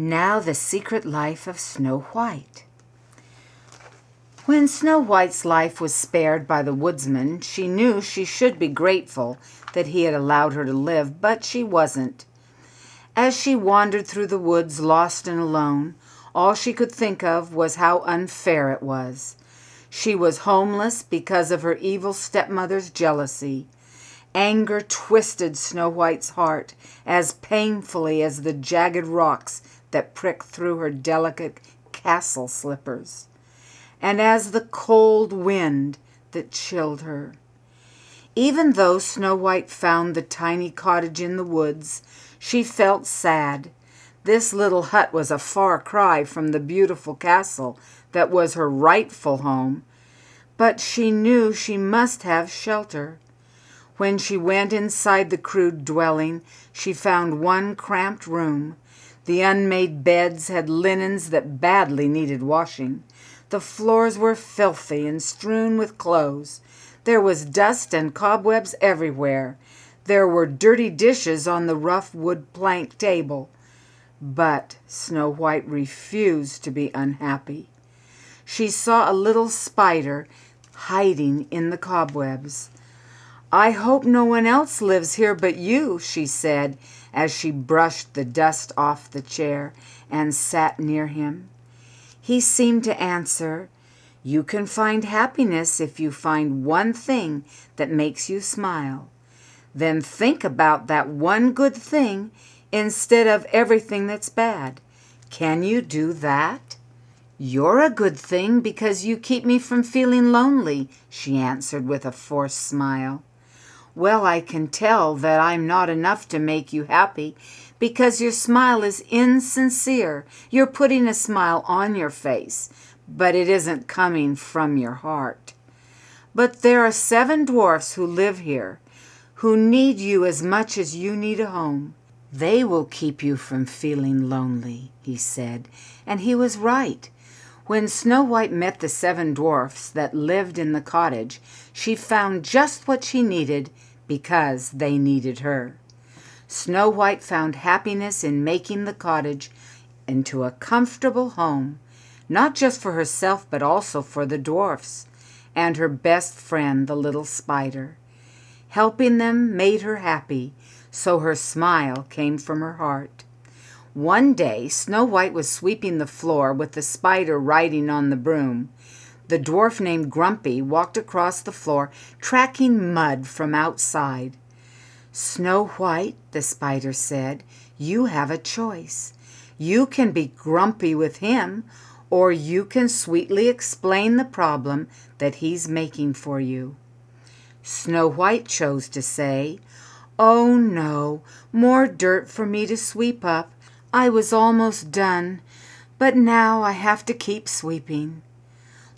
Now the secret life of Snow White. When Snow White's life was spared by the woodsman, she knew she should be grateful that he had allowed her to live, but she wasn't. As she wandered through the woods, lost and alone, all she could think of was how unfair it was. She was homeless because of her evil stepmother's jealousy. Anger twisted Snow White's heart as painfully as the jagged rocks that pricked through her delicate castle slippers, and as the cold wind that chilled her. Even though Snow White found the tiny cottage in the woods, she felt sad. This little hut was a far cry from the beautiful castle that was her rightful home, but she knew she must have shelter. When she went inside the crude dwelling, she found one cramped room. The unmade beds had linens that badly needed washing. The floors were filthy and strewn with clothes. There was dust and cobwebs everywhere. There were dirty dishes on the rough wood plank table. But Snow White refused to be unhappy. She saw a little spider hiding in the cobwebs. "I hope no one else lives here but you," she said, as she brushed the dust off the chair and sat near him. He seemed to answer, "You can find happiness if you find one thing that makes you smile. Then think about that one good thing instead of everything that's bad. Can you do that?" "You're a good thing because you keep me from feeling lonely," she answered with a forced smile. "Well, I can tell that I'm not enough to make you happy because your smile is insincere. You're putting a smile on your face, but it isn't coming from your heart. But there are 7 dwarfs who live here, who need you as much as you need a home. They will keep you from feeling lonely," he said, and he was right. When Snow White met the 7 dwarfs that lived in the cottage, she found just what she needed because they needed her. Snow White found happiness in making the cottage into a comfortable home, not just for herself but also for the dwarfs and her best friend, the little spider. Helping them made her happy, so her smile came from her heart. One day, Snow White was sweeping the floor with the spider riding on the broom. The dwarf named Grumpy walked across the floor, tracking mud from outside. "Snow White," the spider said, "you have a choice. You can be grumpy with him, or you can sweetly explain the problem that he's making for you." Snow White chose to say, "Oh no, more dirt for me to sweep up. I was almost done, but now I have to keep sweeping."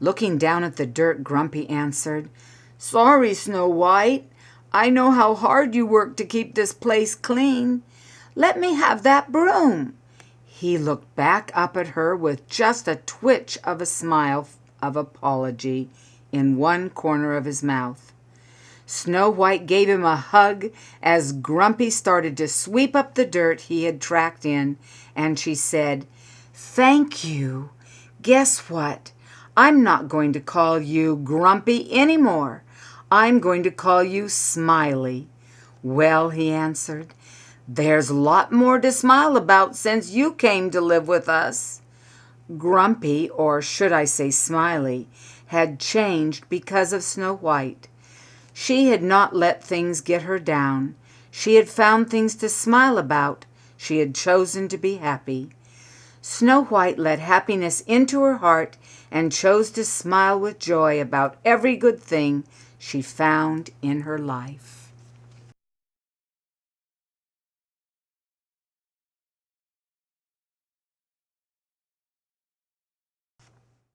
Looking down at the dirt, Grumpy answered, "Sorry, Snow White. I know how hard you work to keep this place clean. Let me have that broom." He looked back up at her with just a twitch of a smile of apology in one corner of his mouth. Snow White gave him a hug as Grumpy started to sweep up the dirt he had tracked in, and she said, "Thank you. Guess what? I'm not going to call you Grumpy anymore. I'm going to call you Smiley." "Well," he answered, "there's a lot more to smile about since you came to live with us." Grumpy, or should I say Smiley, had changed because of Snow White. She had not let things get her down. She had found things to smile about. She had chosen to be happy. Snow White let happiness into her heart and chose to smile with joy about every good thing she found in her life.